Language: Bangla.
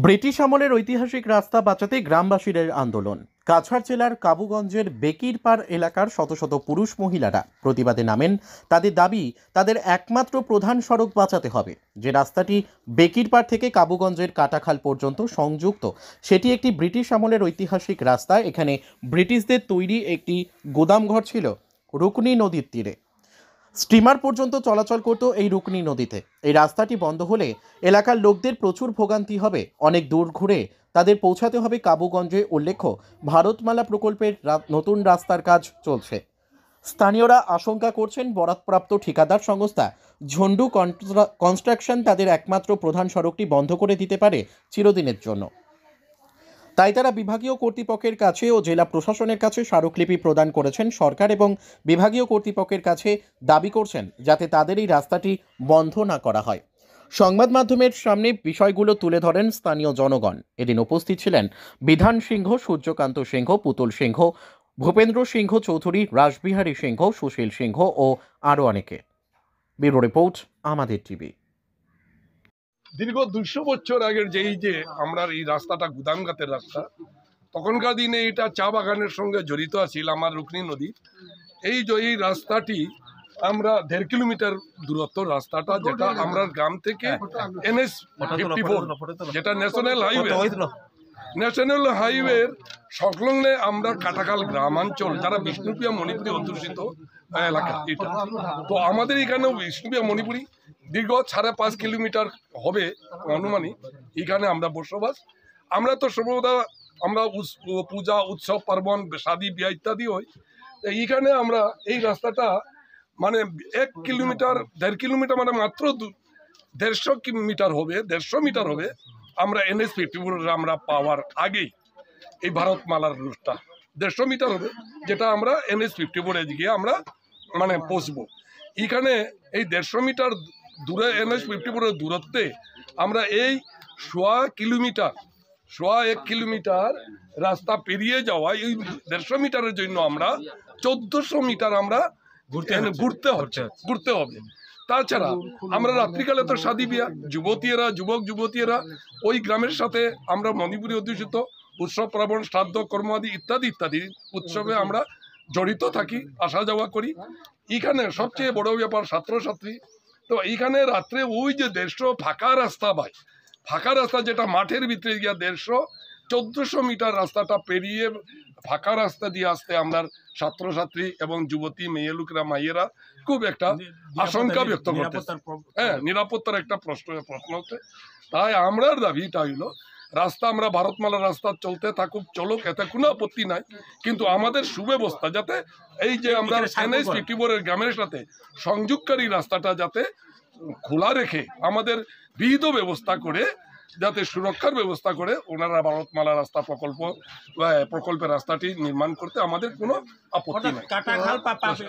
ব্রিটিশ আমলের ঐতিহাসিক রাস্তা বাঁচাতে গ্রামবাসীদের আন্দোলন। কাছাড় জেলার কাবুগঞ্জের বেকিরপাড় এলাকার শত শত পুরুষ মহিলারা প্রতিবাদে নামেন। তাদের দাবি, তাদের একমাত্র প্রধান সড়ক বাঁচাতে হবে। যে রাস্তাটি বেকিরপাড় থেকে কাবুগঞ্জের কাটাখাল পর্যন্ত সংযুক্ত, সেটি একটি ব্রিটিশ আমলের ঐতিহাসিক রাস্তা। এখানে ব্রিটিশদের তৈরি একটি গোদামঘর ছিল রুকনি নদীর তীরে। স্টিমার পর্যন্ত চলাচল করত এই রুকনি নদীতে। এই রাস্তাটি বন্ধ হলে এলাকার লোকদের প্রচুর ভোগান্তি হবে। অনেক দূর ঘুরে তাদের পৌঁছাতে হবে কাবুগঞ্জে। উল্লেখ্য, ভারতমালা প্রকল্পের নতুন রাস্তার কাজ চলছে। স্থানীয়রা আশঙ্কা করছেন, বরাদপ্রাপ্ত ঠিকাদার সংস্থা ঝন্ডু কনস্ট্রাকশন তাদের একমাত্র প্রধান সড়কটি বন্ধ করে দিতে পারে চিরদিনের জন্য। তাই তারা বিভাগীয় কর্তৃপক্ষের কাছে ও জেলা প্রশাসনের কাছে স্মারকলিপি প্রদান করেছেন সরকার, এবং বিভাগীয় কর্তৃপক্ষের কাছে দাবি করছেন যাতে তাদের এই রাস্তাটি বন্ধ না করা হয়। সংবাদ মাধ্যমের সামনে বিষয়গুলো তুলে ধরেন স্থানীয় জনগণ। এদিন উপস্থিত ছিলেন বিধান সিংহ, সূর্যকান্ত সিংহ, পুতুল সিংহ, ভূপেন্দ্র সিংহ চৌধুরী, রাসবিহারী সিংহ, সুশীল সিংহ ও আরও অনেকে। ব্যুরো রিপোর্ট, আমাদের টিভি। দীর্ঘ 200 বছর আগের যে আমরা এই রাস্তাটা গুদামঘাটের রাস্তা, তখনকার দিনে এটা চা বাগানের সঙ্গে জড়িত আছিল আমার রুকনি নদী। এই রাস্তাটি আমরা 1.5 কিলোমিটার দূরত্ব রাস্তাটা, যেটা আমরা গ্রাম থেকে NH 54 যেটা ন্যাশনাল হাইওয়ের সংলগ্নে আমরা কাটাখাল গ্রামাঞ্চল, যারা বিষ্ণুপ্রিয়া মণিপুরি অধ্যুষিত এলাকা এটা। তো আমাদের এখানেও বিষ্ণুপ্রিয়া মণিপুরি দীর্ঘ 5.5 কিলোমিটার হবে অনুমানিক। এখানে আমরা বসবাস। আমরা তো সর্বদা আমরা পূজা, উৎসব, পার্বণ, শাদী, বিয়া ইত্যাদি হয়। এইখানে আমরা এই রাস্তাটা মানে 1 কিলোমিটার 1.5 কিলোমিটার মানে মাত্র 150 মিটার হবে, 150 মিটার হবে। আমরা NH 54 আমরা পাওয়ার আগেই এই ভারতমালার রুটটা 150 মিটার হবে, যেটা আমরা NH 54 গিয়ে আমরা মানে পৌঁছবো। এখানে এই 150 মিটার দূরে NH 54 দূরত্বে আমরা এই 1.5 কিলোমিটার রাস্তা পেরিয়ে যাওয়া এই 150 মিটারের জন্য আমরা 1400 মিটার আমরা ঘুরতে হবে। তাছাড়া আমরা রাত্রিকালে তো শাদী বিয়া, যুবক যুবতীরা ওই গ্রামের সাথে আমরা মণিপুরি অধ্যুষিত উৎসব, পার্বণ, শ্রাদ্ধ, কর্ম আদি ইত্যাদি উৎসবে আমরা জড়িত থাকি, আসা যাওয়া করি। এখানে সবচেয়ে বড় ব্যাপার ছাত্রছাত্রী। তো এইখানে রাত্রে ওই যে 150 ফাঁকা রাস্তা যেটা মাঠের ভিতরে গিয়া 1400 মিটার রাস্তাটা পেরিয়ে ফাঁকা রাস্তা দিয়ে আসতে আমরা ছাত্রছাত্রী এবং যুবতী মেয়ে লোকেরা, মাইয়েরা খুব একটা আশঙ্কা ব্যক্ত করতে। হ্যাঁ, নিরাপত্তার একটা প্রশ্ন হচ্ছে। তাই আমরার দাবিটা হইল, রাস্তা আমরা ভারতমালা রাস্তা চলুক, এতে কোনো আপত্তি নাই, কিন্তু আমাদের সুব্যবস্থা যাতে এই যে আমরা NH 54 গ্রামের সাথে সংযোগকারী রাস্তাটা যাতে খোলা রেখে আমাদের বিহিত ব্যবস্থা করে, যাতে সুরক্ষার ব্যবস্থা করে ওনারা ভারতমালা রাস্তা প্রকল্পের রাস্তাটি নির্মাণ করতে আমাদের কোনো আপত্তি নেই।